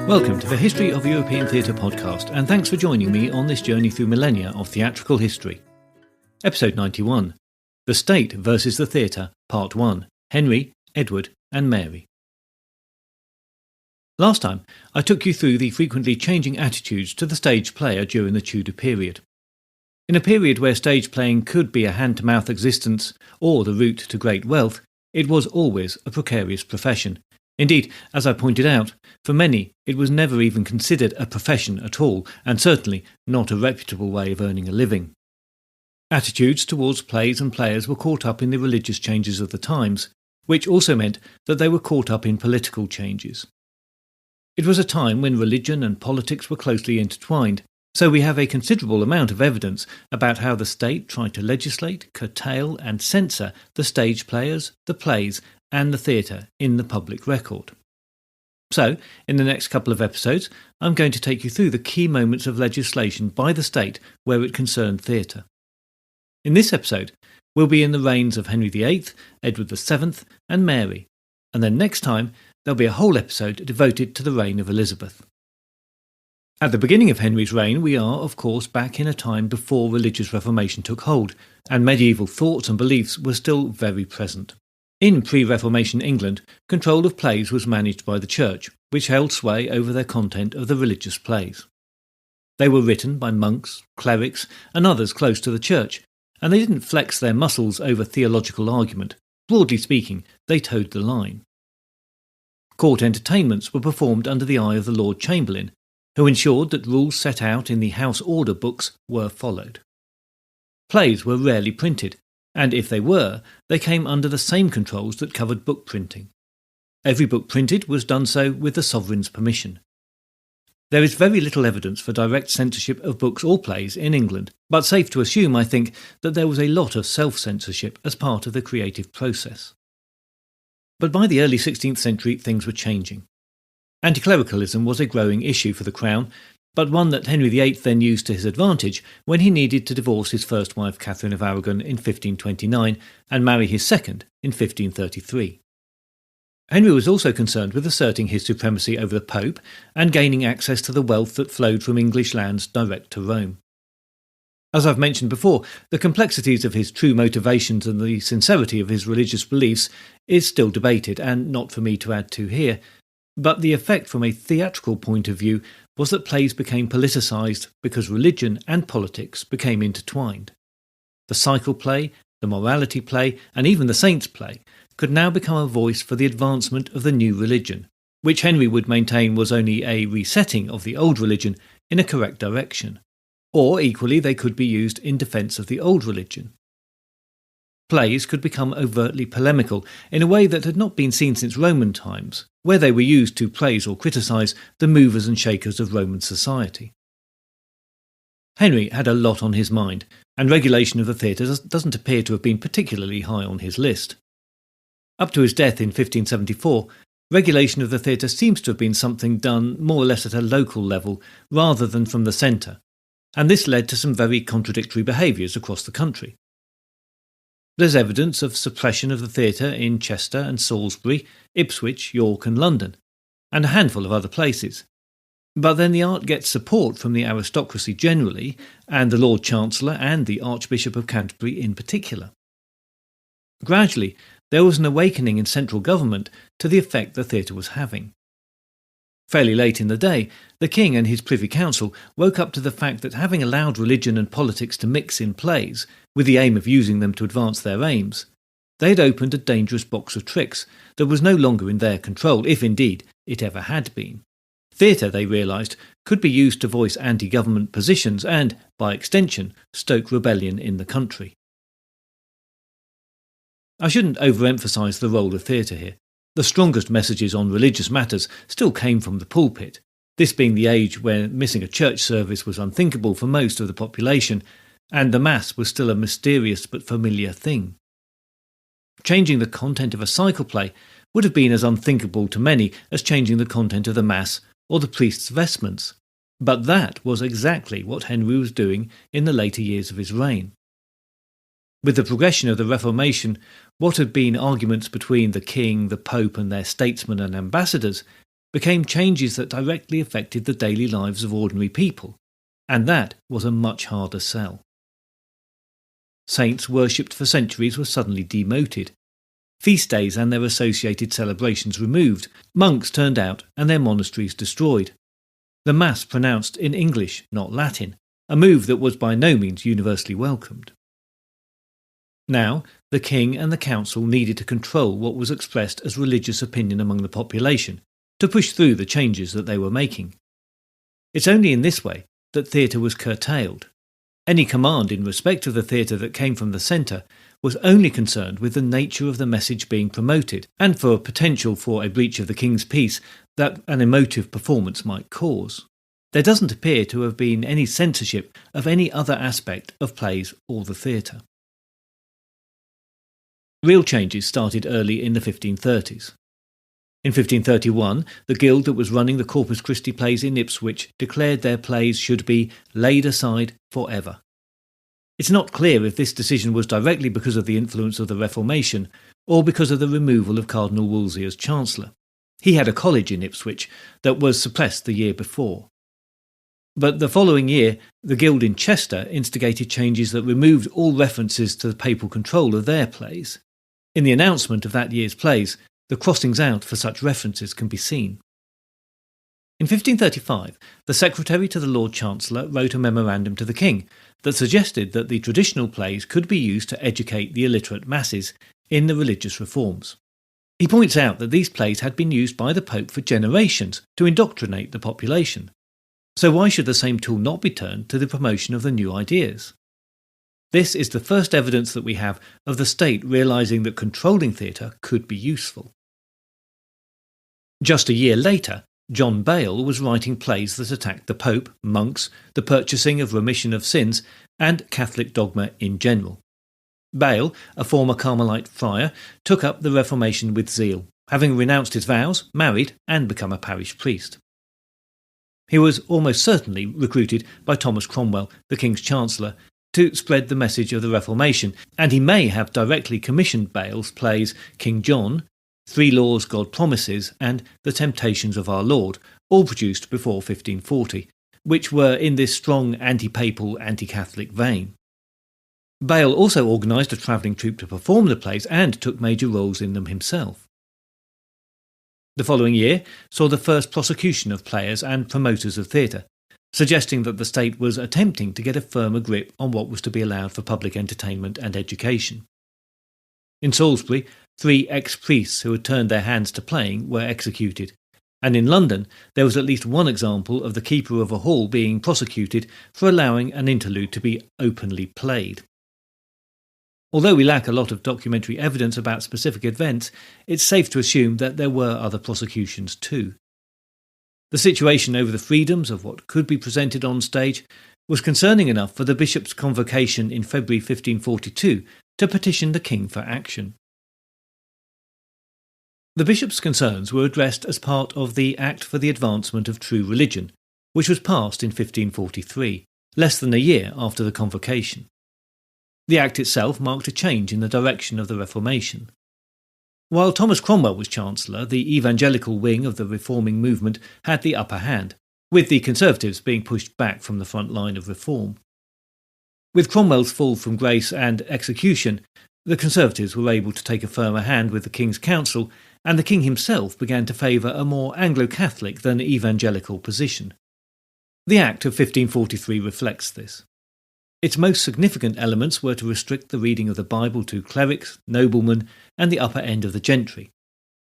Welcome to the History of European Theatre podcast, and thanks for joining me on this journey through millennia of theatrical history. Episode 91, The State versus the Theatre, Part 1, Henry, Edward and Mary. Last time, I took you through the frequently changing attitudes to the stage player during the Tudor period. In a period where stage playing could be a hand-to-mouth existence or the route to great wealth, it was always a precarious profession. Indeed, as I pointed out, for many it was never even considered a profession at all, and certainly not a reputable way of earning a living. Attitudes towards plays and players were caught up in the religious changes of the times, which also meant that they were caught up in political changes. It was a time when religion and politics were closely intertwined, so we have a considerable amount of evidence about how the state tried to legislate, curtail and censor the stage players, the plays and the theatre in the public record. So, in the next couple of episodes, I'm going to take you through the key moments of legislation by the state where it concerned theatre. In this episode, we'll be in the reigns of Henry VIII, Edward VII and Mary, and then next time there'll be a whole episode devoted to the reign of Elizabeth. At the beginning of Henry's reign, we are, of course, back in a time before religious reformation took hold, and medieval thoughts and beliefs were still very present. In pre-Reformation England, control of plays was managed by the Church, which held sway over the content of the religious plays. They were written by monks, clerics, and others close to the Church, and they didn't flex their muscles over theological argument. Broadly speaking, they towed the line. Court entertainments were performed under the eye of the Lord Chamberlain, who ensured that rules set out in the House Order books were followed. Plays were rarely printed, and if they were, they came under the same controls that covered book printing. Every book printed was done so with the sovereign's permission. There is very little evidence for direct censorship of books or plays in England, but safe to assume, I think, that there was a lot of self-censorship as part of the creative process. But by the early 16th century, things were changing. Anti-clericalism was a growing issue for the Crown, but one that Henry VIII then used to his advantage when he needed to divorce his first wife Catherine of Aragon in 1529 and marry his second in 1533. Henry was also concerned with asserting his supremacy over the Pope and gaining access to the wealth that flowed from English lands direct to Rome. As I've mentioned before, the complexities of his true motivations and the sincerity of his religious beliefs is still debated, and not for me to add to here, but the effect from a theatrical point of view was that plays became politicised because religion and politics became intertwined. The cycle play, the morality play, and even the saints play could now become a voice for the advancement of the new religion, which Henry would maintain was only a resetting of the old religion in a correct direction. Or equally, they could be used in defence of the old religion. Plays could become overtly polemical in a way that had not been seen since Roman times, where they were used to praise or criticise the movers and shakers of Roman society. Henry had a lot on his mind, and regulation of the theatre doesn't appear to have been particularly high on his list. Up to his death in 1574, regulation of the theatre seems to have been something done more or less at a local level rather than from the centre, and this led to some very contradictory behaviours across the country. There's evidence of suppression of the theatre in Chester and Salisbury, Ipswich, York and London, and a handful of other places. But then the art gets support from the aristocracy generally, and the Lord Chancellor and the Archbishop of Canterbury in particular. Gradually, there was an awakening in central government to the effect the theatre was having. Fairly late in the day, the King and his Privy Council woke up to the fact that having allowed religion and politics to mix in plays, with the aim of using them to advance their aims, they had opened a dangerous box of tricks that was no longer in their control, if indeed it ever had been. Theatre, they realised, could be used to voice anti-government positions and, by extension, stoke rebellion in the country. I shouldn't overemphasise the role of theatre here. The strongest messages on religious matters still came from the pulpit, this being the age where missing a church service was unthinkable for most of the population, and the Mass was still a mysterious but familiar thing. Changing the content of a cycle play would have been as unthinkable to many as changing the content of the Mass or the priest's vestments, but that was exactly what Henry was doing in the later years of his reign. With the progression of the Reformation, what had been arguments between the king, the pope and their statesmen and ambassadors became changes that directly affected the daily lives of ordinary people, and that was a much harder sell. Saints worshipped for centuries were suddenly demoted, feast days and their associated celebrations removed, monks turned out and their monasteries destroyed. The Mass pronounced in English, not Latin, a move that was by no means universally welcomed. Now, the king and the council needed to control what was expressed as religious opinion among the population, to push through the changes that they were making. It's only in this way that theatre was curtailed. Any command in respect of the theatre that came from the centre was only concerned with the nature of the message being promoted and for potential for a breach of the king's peace that an emotive performance might cause. There doesn't appear to have been any censorship of any other aspect of plays or the theatre. Real changes started early in the 1530s. In 1531, the guild that was running the Corpus Christi plays in Ipswich declared their plays should be laid aside forever. It's not clear if this decision was directly because of the influence of the Reformation or because of the removal of Cardinal Wolsey as Chancellor. He had a college in Ipswich that was suppressed the year before. But the following year, the guild in Chester instigated changes that removed all references to the papal control of their plays. In the announcement of that year's plays, the crossings out for such references can be seen. In 1535, the secretary to the Lord Chancellor wrote a memorandum to the king that suggested that the traditional plays could be used to educate the illiterate masses in the religious reforms. He points out that these plays had been used by the Pope for generations to indoctrinate the population. So why should the same tool not be turned to the promotion of the new ideas? This is the first evidence that we have of the state realising that controlling theatre could be useful. Just a year later, John Bale was writing plays that attacked the Pope, monks, the purchasing of remission of sins, and Catholic dogma in general. Bale, a former Carmelite friar, took up the Reformation with zeal, having renounced his vows, married, and become a parish priest. He was almost certainly recruited by Thomas Cromwell, the King's Chancellor, to spread the message of the Reformation, and he may have directly commissioned Bale's plays King John, Three Laws God Promises, and The Temptations of Our Lord, all produced before 1540, which were in this strong anti-papal, anti-Catholic vein. Bale also organised a travelling troupe to perform the plays and took major roles in them himself. The following year saw the first prosecution of players and promoters of theatre, suggesting that the state was attempting to get a firmer grip on what was to be allowed for public entertainment and education. In Salisbury, 3 ex-priests who had turned their hands to playing were executed, and in London there was at least one example of the keeper of a hall being prosecuted for allowing an interlude to be openly played. Although we lack a lot of documentary evidence about specific events, it's safe to assume that there were other prosecutions too. The situation over the freedoms of what could be presented on stage was concerning enough for the bishop's convocation in February 1542 to petition the king for action. The bishop's concerns were addressed as part of the Act for the Advancement of True Religion, which was passed in 1543, less than a year after the convocation. The Act itself marked a change in the direction of the Reformation. While Thomas Cromwell was Chancellor, the evangelical wing of the reforming movement had the upper hand, with the Conservatives being pushed back from the front line of reform. With Cromwell's fall from grace and execution, the Conservatives were able to take a firmer hand with the King's Council, and the King himself began to favour a more Anglo-Catholic than evangelical position. The Act of 1543 reflects this. Its most significant elements were to restrict the reading of the Bible to clerics, noblemen, and the upper end of the gentry.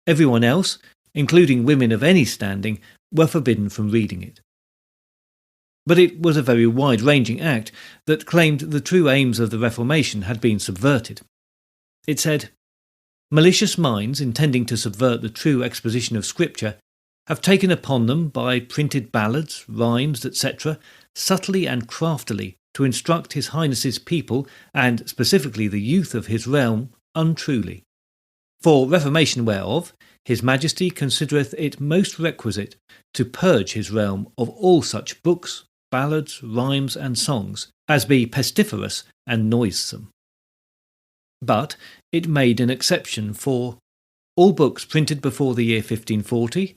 Everyone else, including women of any standing, were forbidden from reading it. But it was a very wide-ranging act that claimed the true aims of the Reformation had been subverted. It said, "Malicious minds intending to subvert the true exposition of Scripture have taken upon them by printed ballads, rhymes, etc., subtly and craftily to instruct His Highness's people, and specifically the youth of his realm, untruly. For reformation whereof His Majesty considereth it most requisite to purge his realm of all such books, ballads, rhymes, and songs, as be pestiferous and noisome." But it made an exception for all books printed before the year 1540,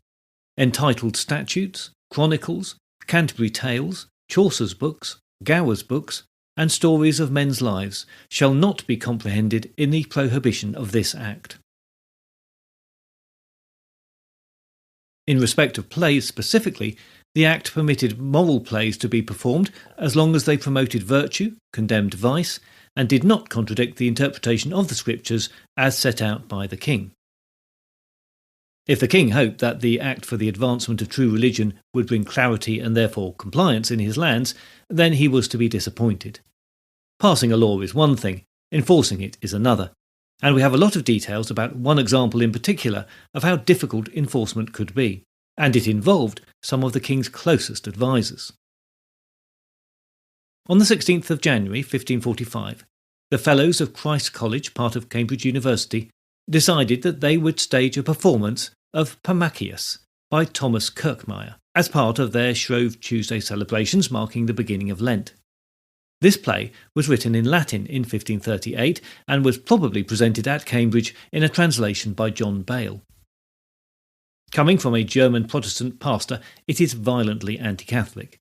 entitled statutes, chronicles, Canterbury tales, Chaucer's books, Gower's books, and stories of men's lives shall not be comprehended in the prohibition of this Act. In respect of plays specifically, the Act permitted moral plays to be performed as long as they promoted virtue, condemned vice, and did not contradict the interpretation of the Scriptures as set out by the king. If the king hoped that the Act for the Advancement of True Religion would bring clarity and therefore compliance in his lands, then he was to be disappointed. Passing a law is one thing, enforcing it is another, and we have a lot of details about one example in particular of how difficult enforcement could be, and it involved some of the king's closest advisers. On the 16th of January 1545, the Fellows of Christ's College, part of Cambridge University, decided that they would stage a performance of Pammachius by Thomas Kirkmire as part of their Shrove Tuesday celebrations marking the beginning of Lent. This play was written in Latin in 1538 and was probably presented at Cambridge in a translation by John Bale. Coming from a German Protestant pastor, it is violently anti-Catholic.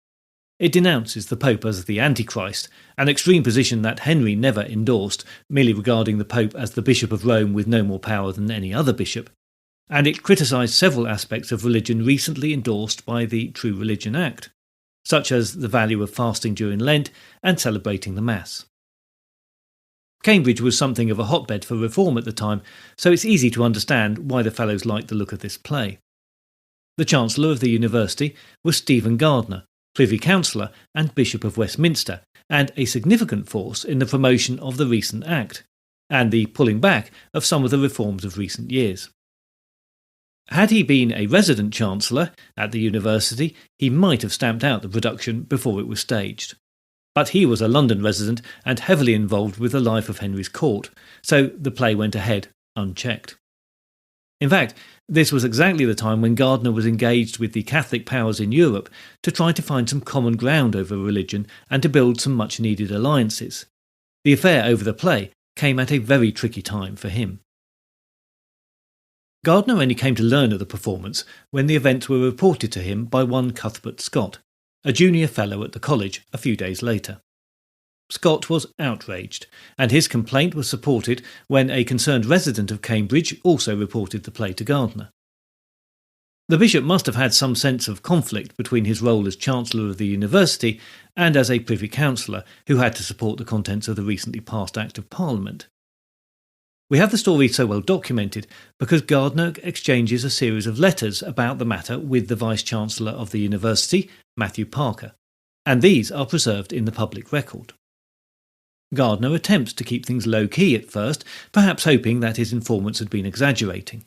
It denounces the Pope as the Antichrist, an extreme position that Henry never endorsed, merely regarding the Pope as the Bishop of Rome with no more power than any other bishop, and it criticised several aspects of religion recently endorsed by the True Religion Act, such as the value of fasting during Lent and celebrating the Mass. Cambridge was something of a hotbed for reform at the time, so it's easy to understand why the Fellows liked the look of this play. The Chancellor of the University was Stephen Gardiner, Privy Councillor and Bishop of Westminster, and a significant force in the promotion of the recent Act, and the pulling back of some of the reforms of recent years. Had he been a resident Chancellor at the university, he might have stamped out the production before it was staged. But he was a London resident and heavily involved with the life of Henry's court, so the play went ahead unchecked. In fact, this was exactly the time when Gardiner was engaged with the Catholic powers in Europe to try to find some common ground over religion and to build some much-needed alliances. The affair over the play came at a very tricky time for him. Gardiner only came to learn of the performance when the events were reported to him by one Cuthbert Scott, a junior fellow at the college, a few days later. Scott was outraged, and his complaint was supported when a concerned resident of Cambridge also reported the play to Gardiner. The bishop must have had some sense of conflict between his role as Chancellor of the University and as a Privy Councillor who had to support the contents of the recently passed Act of Parliament. We have the story so well documented because Gardiner exchanges a series of letters about the matter with the Vice-Chancellor of the University, Matthew Parker, and these are preserved in the public record. Gardiner attempts to keep things low-key at first, perhaps hoping that his informants had been exaggerating.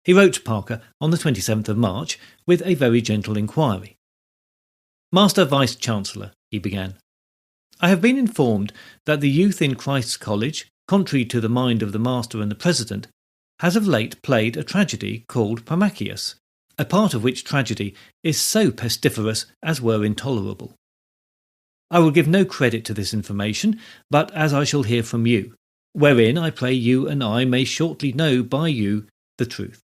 He wrote to Parker on the 27th of March with a very gentle inquiry. "Master Vice-Chancellor," he began, "I have been informed that the youth in Christ's College, contrary to the mind of the Master and the President, has of late played a tragedy called Pammachius, a part of which tragedy is so pestiferous as were intolerable. I will give no credit to this information, but as I shall hear from you, wherein I pray you and I may shortly know by you the truth.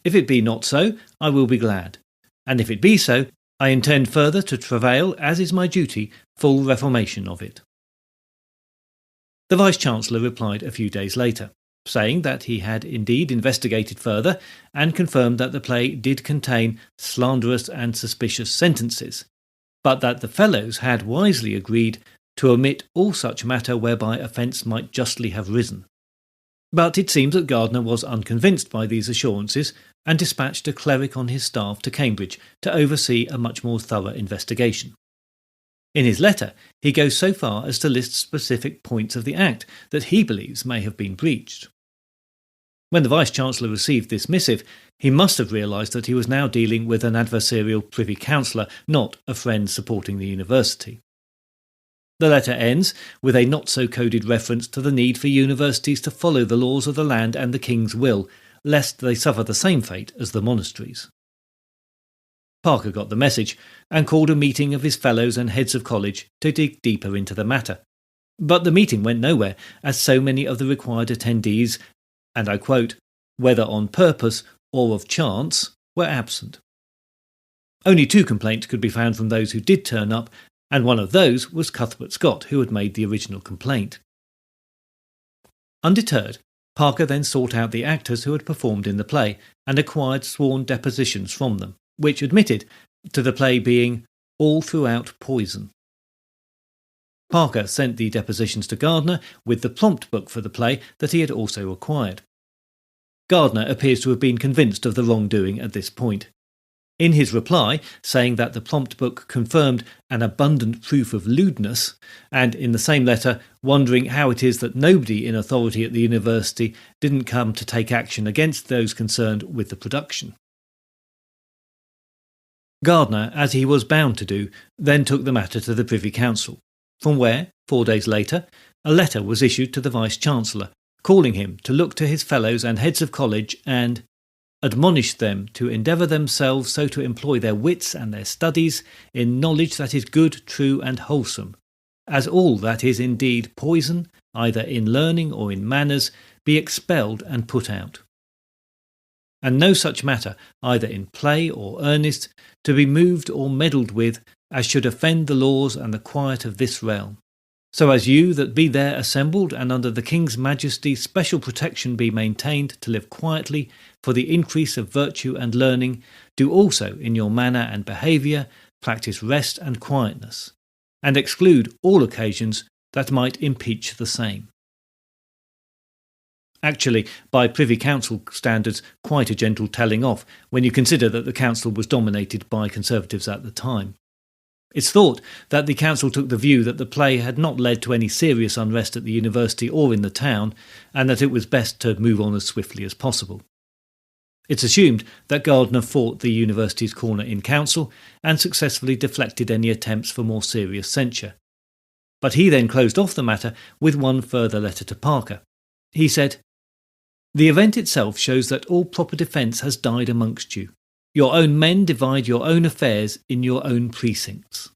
If it be not so, I will be glad, and if it be so, I intend further to travail, as is my duty, full reformation of it." The Vice-Chancellor replied a few days later, saying that he had indeed investigated further and confirmed that the play did contain slanderous and suspicious sentences, but that the Fellows had wisely agreed to omit all such matter whereby offence might justly have risen. But it seems that Gardiner was unconvinced by these assurances and dispatched a cleric on his staff to Cambridge to oversee a much more thorough investigation. In his letter, he goes so far as to list specific points of the Act that he believes may have been breached. When the Vice-Chancellor received this missive, he must have realised that he was now dealing with an adversarial Privy Councillor, not a friend supporting the university. The letter ends with a not-so-coded reference to the need for universities to follow the laws of the land and the King's will, lest they suffer the same fate as the monasteries. Parker got the message and called a meeting of his fellows and heads of college to dig deeper into the matter. But the meeting went nowhere, as so many of the required attendees, and I quote, "whether on purpose or of chance were absent. Only 2 complaints could be found from those who did turn up, and one of those was Cuthbert Scott, who had made the original complaint. Undeterred, Parker then sought out the actors who had performed in the play and acquired sworn depositions from them, which admitted to the play being all throughout poison. Parker sent the depositions to Gardner with the prompt book for the play that he had also acquired. Gardner appears to have been convinced of the wrongdoing at this point. In his reply, saying that the prompt book confirmed an abundant proof of lewdness, and in the same letter wondering how it is that nobody in authority at the university didn't come to take action against those concerned with the production. Gardner, as he was bound to do, then took the matter to the Privy Council, from where, 4 days later, a letter was issued to the Vice-Chancellor, calling him to look to his fellows and heads of college and admonish them to endeavour themselves so to employ their wits and their studies in knowledge that is good, true, and wholesome, as all that is indeed poison, either in learning or in manners, be expelled and put out. And no such matter, either in play or earnest, to be moved or meddled with, as should offend the laws and the quiet of this realm. So as you that be there assembled and under the King's Majesty special protection be maintained to live quietly for the increase of virtue and learning, do also in your manner and behaviour practice rest and quietness, and exclude all occasions that might impeach the same. Actually, by Privy Council standards, quite a gentle telling off when you consider that the council was dominated by Conservatives at the time. It's thought that the council took the view that the play had not led to any serious unrest at the university or in the town, and that it was best to move on as swiftly as possible. It's assumed that Gardner fought the university's corner in council and successfully deflected any attempts for more serious censure. But he then closed off the matter with one further letter to Parker. He said, "The event itself shows that all proper defence has died amongst you. Your own men divide your own affairs in your own precincts."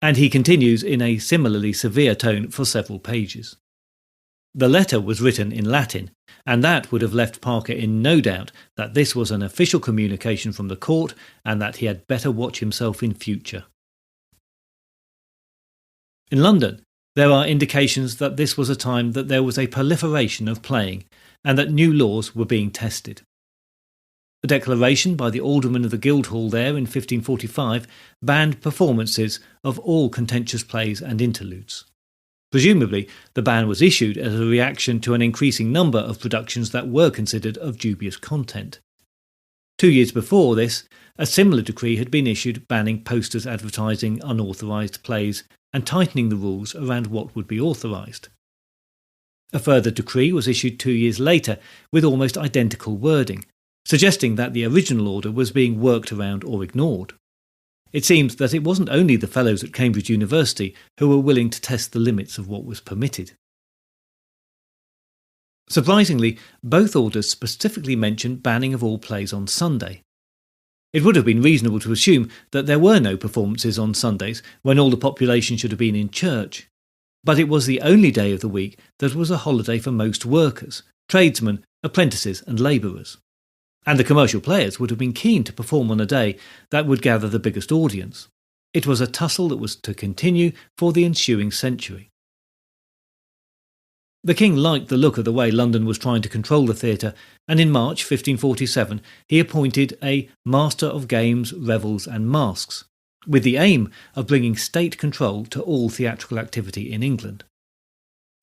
And he continues in a similarly severe tone for several pages. The letter was written in Latin, and that would have left Parker in no doubt that this was an official communication from the court and that he had better watch himself in future. In London, there are indications that this was a time that there was a proliferation of playing and that new laws were being tested. A declaration by the alderman of the Guildhall there in 1545 banned performances of all contentious plays and interludes. Presumably, the ban was issued as a reaction to an increasing number of productions that were considered of dubious content. 2 years before this, a similar decree had been issued banning posters advertising unauthorised plays and tightening the rules around what would be authorised. A further decree was issued 2 years later with almost identical wording, suggesting that the original order was being worked around or ignored. It seems that it wasn't only the fellows at Cambridge University who were willing to test the limits of what was permitted. Surprisingly, both orders specifically mention banning of all plays on Sunday. It would have been reasonable to assume that there were no performances on Sundays when all the population should have been in church. But it was the only day of the week that was a holiday for most workers, tradesmen, apprentices and labourers. And the commercial players would have been keen to perform on a day that would gather the biggest audience. It was a tussle that was to continue for the ensuing century. The king liked the look of the way London was trying to control the theatre, and in March 1547 he appointed a Master of Games, Revels and Masques, with the aim of bringing state control to all theatrical activity in England.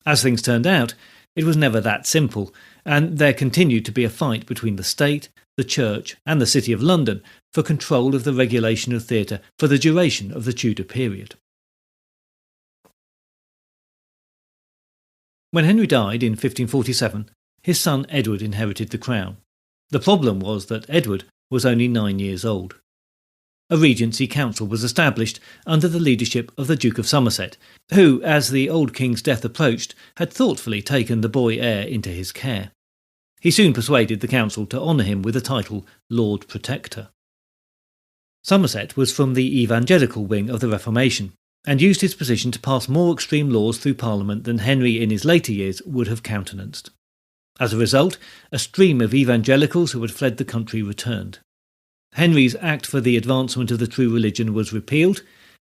As things turned out, it was never that simple, and there continued to be a fight between the state, the church and the City of London for control of the regulation of theatre for the duration of the Tudor period. When Henry died in 1547, his son Edward inherited the crown. The problem was that Edward was only 9 years old. A Regency Council was established under the leadership of the Duke of Somerset, who, as the old king's death approached, had thoughtfully taken the boy heir into his care. He soon persuaded the council to honour him with the title Lord Protector. Somerset was from the evangelical wing of the Reformation, and used his position to pass more extreme laws through Parliament than Henry in his later years would have countenanced. As a result, a stream of evangelicals who had fled the country returned. Henry's Act for the Advancement of the True Religion was repealed,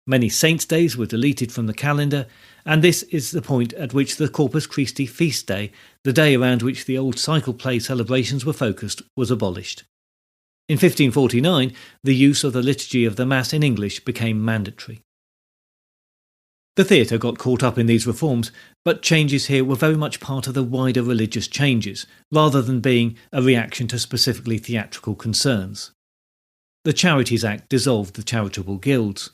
many saints' days were deleted from the calendar, and this is the point at which the Corpus Christi feast day, the day around which the old cycle play celebrations were focused, was abolished. In 1549, the use of the liturgy of the Mass in English became mandatory. The theatre got caught up in these reforms, but changes here were very much part of the wider religious changes, rather than being a reaction to specifically theatrical concerns. The Charities Act dissolved the charitable guilds.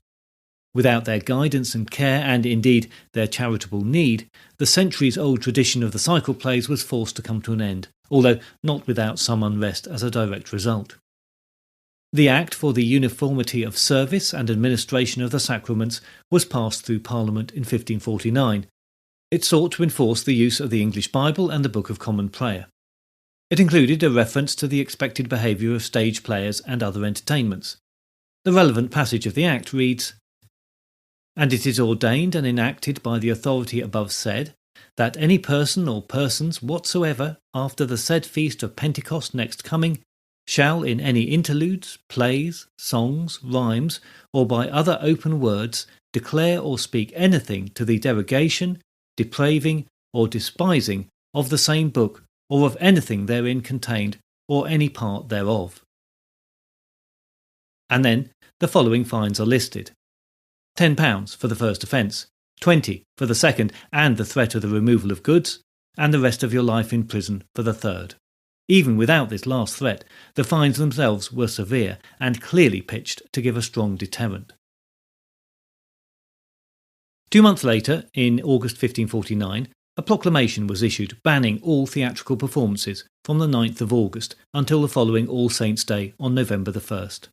Without their guidance and care, and indeed their charitable need, the centuries-old tradition of the cycle plays was forced to come to an end, although not without some unrest as a direct result. The Act for the Uniformity of Service and Administration of the Sacraments was passed through Parliament in 1549. It sought to enforce the use of the English Bible and the Book of Common Prayer. It included a reference to the expected behaviour of stage players and other entertainments. The relevant passage of the Act reads, "And it is ordained and enacted by the authority above said, that any person or persons whatsoever, after the said feast of Pentecost next coming, shall in any interludes, plays, songs, rhymes, or by other open words, declare or speak anything to the derogation, depraving, or despising of the same book, or of anything therein contained, or any part thereof." And then the following fines are listed. £10 for the first offence, 20 for the second and the threat of the removal of goods, and the rest of your life in prison for the third. Even without this last threat, the fines themselves were severe and clearly pitched to give a strong deterrent. 2 months later, in August 1549, a proclamation was issued banning all theatrical performances from the 9th of August until the following All Saints' Day on November the 1st.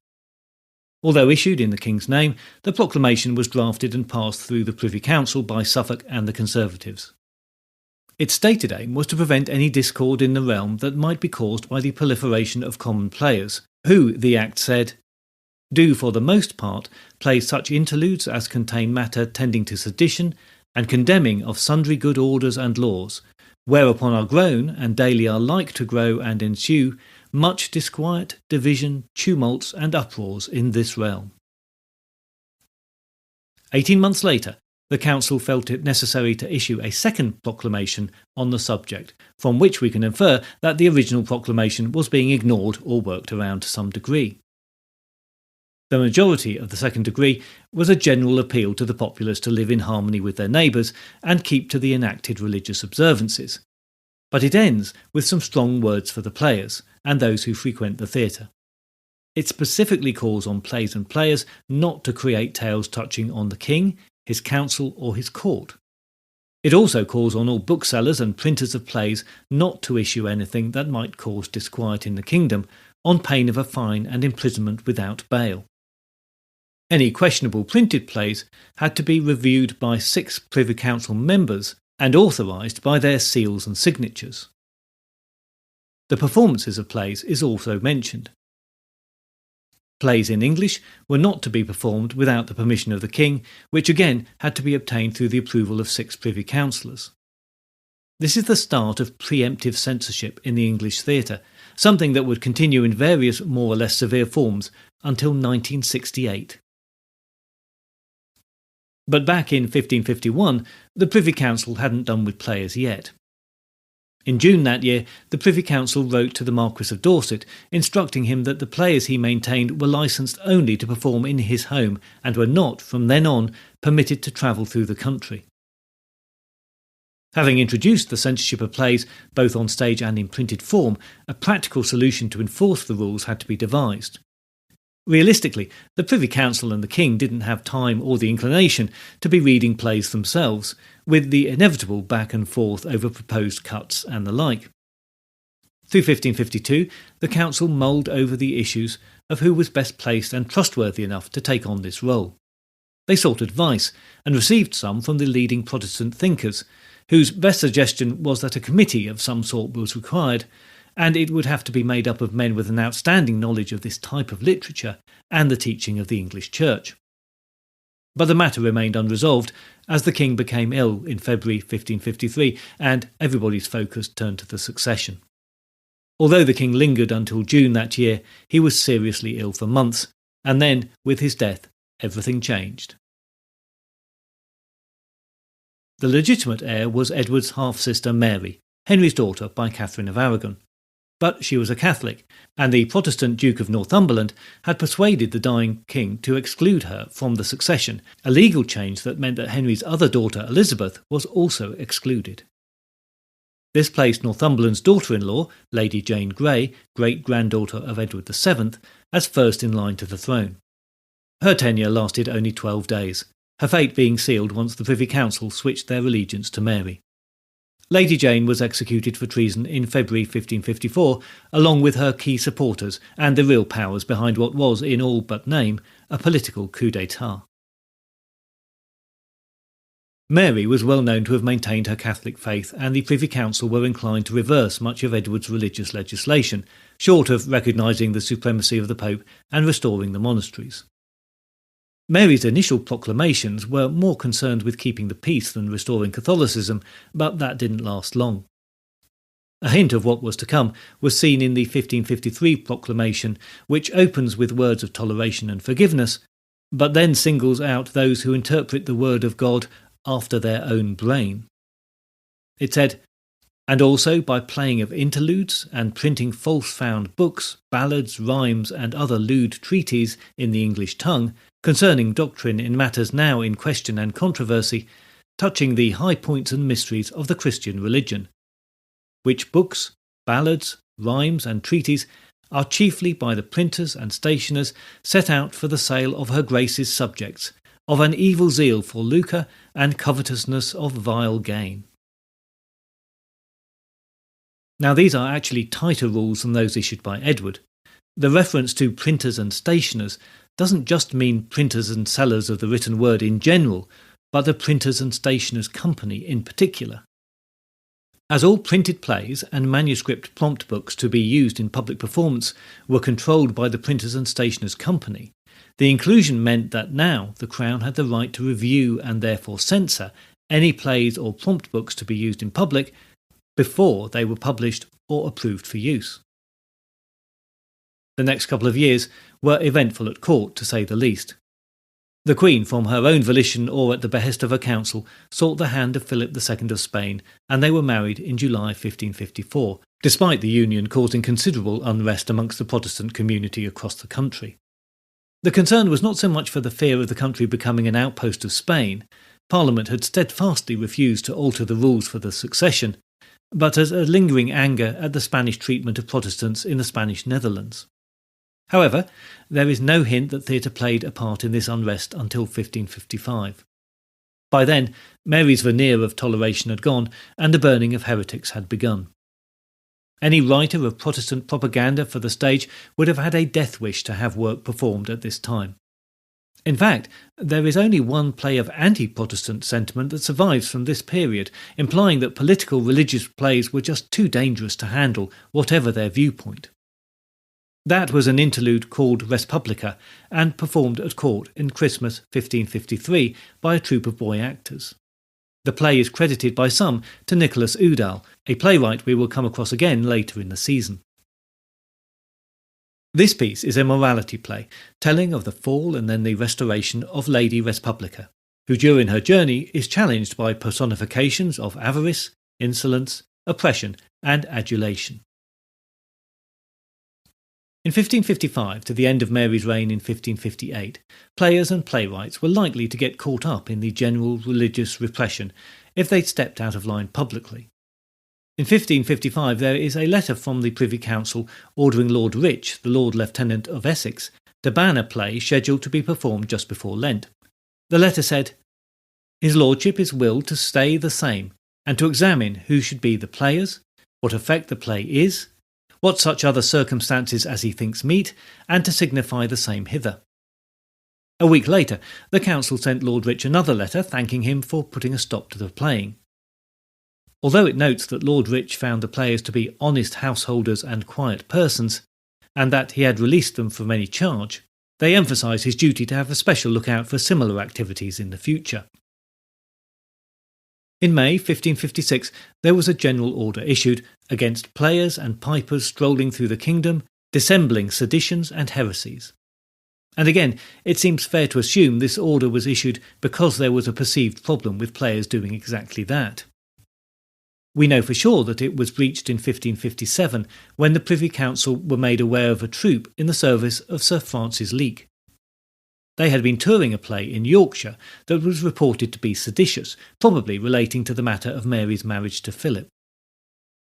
Although issued in the King's name, the proclamation was drafted and passed through the Privy Council by Suffolk and the Conservatives. Its stated aim was to prevent any discord in the realm that might be caused by the proliferation of common players, who, the Act said, do for the most part play such interludes as contain matter tending to sedition and condemning of sundry good orders and laws, whereupon are grown, and daily are like to grow and ensue, much disquiet, division, tumults, and uproars in this realm. 18 months later, the Council felt it necessary to issue a second proclamation on the subject, from which we can infer that the original proclamation was being ignored or worked around to some degree. The majority of the second degree was a general appeal to the populace to live in harmony with their neighbours and keep to the enacted religious observances. But it ends with some strong words for the players and those who frequent the theatre. It specifically calls on plays and players not to create tales touching on the king, his council or his court. It also calls on all booksellers and printers of plays not to issue anything that might cause disquiet in the kingdom, on pain of a fine and imprisonment without bail. Any questionable printed plays had to be reviewed by 6 Privy Council members and authorised by their seals and signatures. The performances of plays is also mentioned. Plays in English were not to be performed without the permission of the King, which again had to be obtained through the approval of 6 Privy Councillors. This is the start of preemptive censorship in the English theatre, something that would continue in various more or less severe forms until 1968. But back in 1551, the Privy Council hadn't done with players yet. In June that year, the Privy Council wrote to the Marquis of Dorset, instructing him that the players he maintained were licensed only to perform in his home and were not, from then on, permitted to travel through the country. Having introduced the censorship of plays, both on stage and in printed form, a practical solution to enforce the rules had to be devised. Realistically, the Privy Council and the King didn't have time or the inclination to be reading plays themselves, with the inevitable back and forth over proposed cuts and the like. Through 1552, the Council mulled over the issues of who was best placed and trustworthy enough to take on this role. They sought advice, and received some from the leading Protestant thinkers, whose best suggestion was that a committee of some sort was required, and it would have to be made up of men with an outstanding knowledge of this type of literature and the teaching of the English Church. But the matter remained unresolved as the king became ill in February 1553 and everybody's focus turned to the succession. Although the king lingered until June that year, he was seriously ill for months, and then, with his death, everything changed. The legitimate heir was Edward's half-sister Mary, Henry's daughter by Catherine of Aragon. But she was a Catholic, and the Protestant Duke of Northumberland had persuaded the dying king to exclude her from the succession, a legal change that meant that Henry's other daughter Elizabeth was also excluded. This placed Northumberland's daughter-in-law, Lady Jane Grey, great-granddaughter of Edward VII, as first in line to the throne. Her tenure lasted only 12 days, her fate being sealed once the Privy Council switched their allegiance to Mary. Lady Jane was executed for treason in February 1554, along with her key supporters and the real powers behind what was, in all but name, a political coup d'état. Mary was well known to have maintained her Catholic faith, and the Privy Council were inclined to reverse much of Edward's religious legislation, short of recognising the supremacy of the Pope and restoring the monasteries. Mary's initial proclamations were more concerned with keeping the peace than restoring Catholicism, but that didn't last long. A hint of what was to come was seen in the 1553 proclamation, which opens with words of toleration and forgiveness, but then singles out those who interpret the word of God after their own brain. It said, "And also by playing of interludes and printing false-found books, ballads, rhymes, and other lewd treatises in the English tongue, concerning doctrine in matters now in question and controversy, touching the high points and mysteries of the Christian religion, which books, ballads, rhymes, and treatises are chiefly by the printers and stationers set out for the sale of her Grace's subjects, of an evil zeal for lucre and covetousness of vile gain." Now these are actually tighter rules than those issued by Edward. The reference to printers and stationers doesn't just mean printers and sellers of the written word in general, but the Printers and Stationers Company in particular. As all printed plays and manuscript prompt books to be used in public performance were controlled by the Printers and Stationers Company, the inclusion meant that now the Crown had the right to review and therefore censor any plays or prompt books to be used in public before they were published or approved for use. The next couple of years were eventful at court, to say the least. The Queen, from her own volition or at the behest of her council, sought the hand of Philip II of Spain, and they were married in July 1554, despite the union causing considerable unrest amongst the Protestant community across the country. The concern was not so much for the fear of the country becoming an outpost of Spain. Parliament had steadfastly refused to alter the rules for the succession, but as a lingering anger at the Spanish treatment of Protestants in the Spanish Netherlands. However, there is no hint that theatre played a part in this unrest until 1555. By then, Mary's veneer of toleration had gone, and the burning of heretics had begun. Any writer of Protestant propaganda for the stage would have had a death wish to have work performed at this time. In fact, there is only one play of anti-Protestant sentiment that survives from this period, implying that political religious plays were just too dangerous to handle, whatever their viewpoint. That was an interlude called Respublica, and performed at court in Christmas 1553 by a troupe of boy actors. The play is credited by some to Nicholas Udall, a playwright we will come across again later in the season. This piece is a morality play, telling of the fall and then the restoration of Lady Respublica, who during her journey is challenged by personifications of avarice, insolence, oppression, and adulation. In 1555, to the end of Mary's reign in 1558, players and playwrights were likely to get caught up in the general religious repression if they stepped out of line publicly. In 1555 there is a letter from the Privy Council ordering Lord Rich, the Lord Lieutenant of Essex, to ban a play scheduled to be performed just before Lent. The letter said, "His Lordship is willed to stay the same, and to examine who should be the players, what effect the play is, what such other circumstances as he thinks meet, and to signify the same hither." A week later, the Council sent Lord Rich another letter thanking him for putting a stop to the playing. Although it notes that Lord Rich found the players to be honest householders and quiet persons, and that he had released them from any charge, They emphasise his duty to have a special look out for similar activities in the future. In May 1556, there was a general order issued against players and pipers strolling through the kingdom, dissembling seditions and heresies. And again, it seems fair to assume this order was issued because there was a perceived problem with players doing exactly that. We know for sure that it was breached in 1557 when the Privy Council were made aware of a troop in the service of Sir Francis Leake. They had been touring a play in Yorkshire that was reported to be seditious, probably relating to the matter of Mary's marriage to Philip.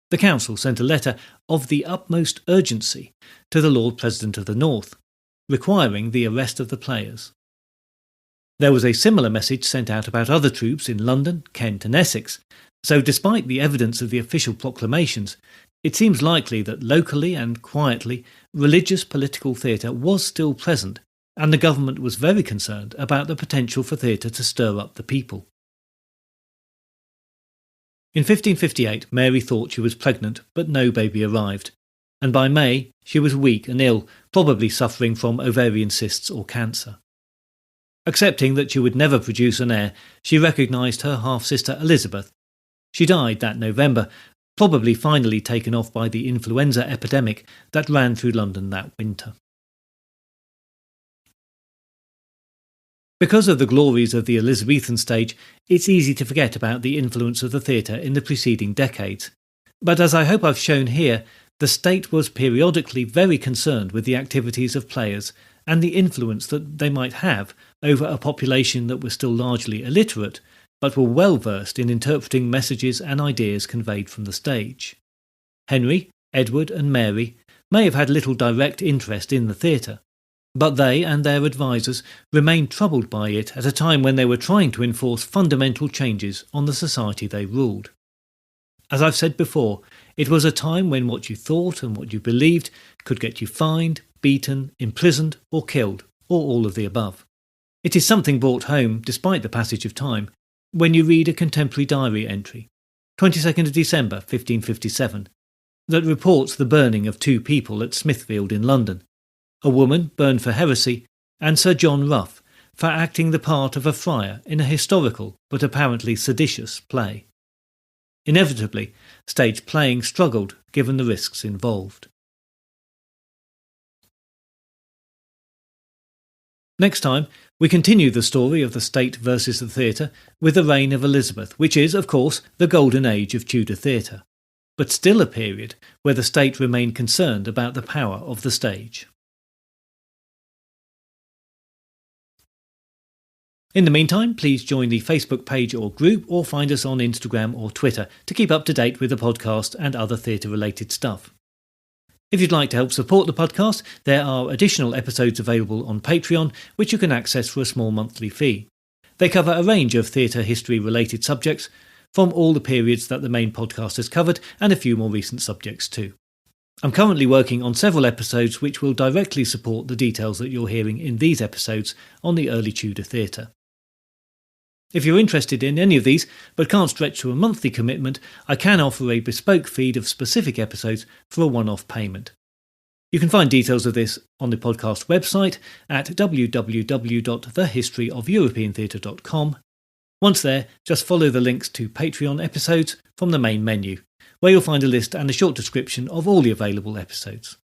The council sent a letter of the utmost urgency to the Lord President of the North, requiring the arrest of the players. There was a similar message sent out about other troops in London, Kent and Essex, so despite the evidence of the official proclamations, it seems likely that locally and quietly religious political theatre was still present, and the government was very concerned about the potential for theatre to stir up the people. In 1558, Mary thought she was pregnant, but no baby arrived, and by May she was weak and ill, probably suffering from ovarian cysts or cancer. Accepting that she would never produce an heir, she recognised her half-sister Elizabeth. She died that November, probably finally taken off by the influenza epidemic that ran through London that winter. Because of the glories of the Elizabethan stage, it's easy to forget about the influence of the theatre in the preceding decades. But as I hope I've shown here, the state was periodically very concerned with the activities of players and the influence that they might have over a population that was still largely illiterate, but were well versed in interpreting messages and ideas conveyed from the stage. Henry, Edward and Mary may have had little direct interest in the theatre, but they and their advisers remained troubled by it at a time when they were trying to enforce fundamental changes on the society they ruled. As I've said before, it was a time when what you thought and what you believed could get you fined, beaten, imprisoned or killed, or all of the above. It is something brought home, despite the passage of time, when you read a contemporary diary entry, 22nd of December 1557, that reports the burning of 2 people at Smithfield in London, a woman burned for heresy, and Sir John Ruff for acting the part of a friar in a historical but apparently seditious play. Inevitably, stage playing struggled given the risks involved. Next time, we continue the story of the state versus the theatre with the reign of Elizabeth, which is, of course, the golden age of Tudor theatre, but still a period where the state remained concerned about the power of the stage. In the meantime, please join the Facebook page or group or find us on Instagram or Twitter to keep up to date with the podcast and other theatre-related stuff. If you'd like to help support the podcast, there are additional episodes available on Patreon, which you can access for a small monthly fee. They cover a range of theatre history-related subjects, from all the periods that the main podcast has covered and a few more recent subjects too. I'm currently working on several episodes which will directly support the details that you're hearing in these episodes on the early Tudor theatre. If you're interested in any of these, but can't stretch to a monthly commitment, I can offer a bespoke feed of specific episodes for a one-off payment. You can find details of this on the podcast website at www.thehistoryofeuropeantheatre.com. Once there, just follow the links to Patreon episodes from the main menu, where you'll find a list and a short description of all the available episodes.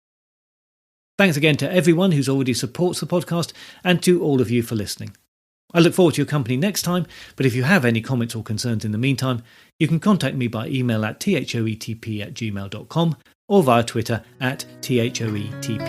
Thanks again to everyone who's already supports the podcast and to all of you for listening. I look forward to your company next time, but if you have any comments or concerns in the meantime, you can contact me by email at thoetp@gmail.com or via Twitter at thoetp.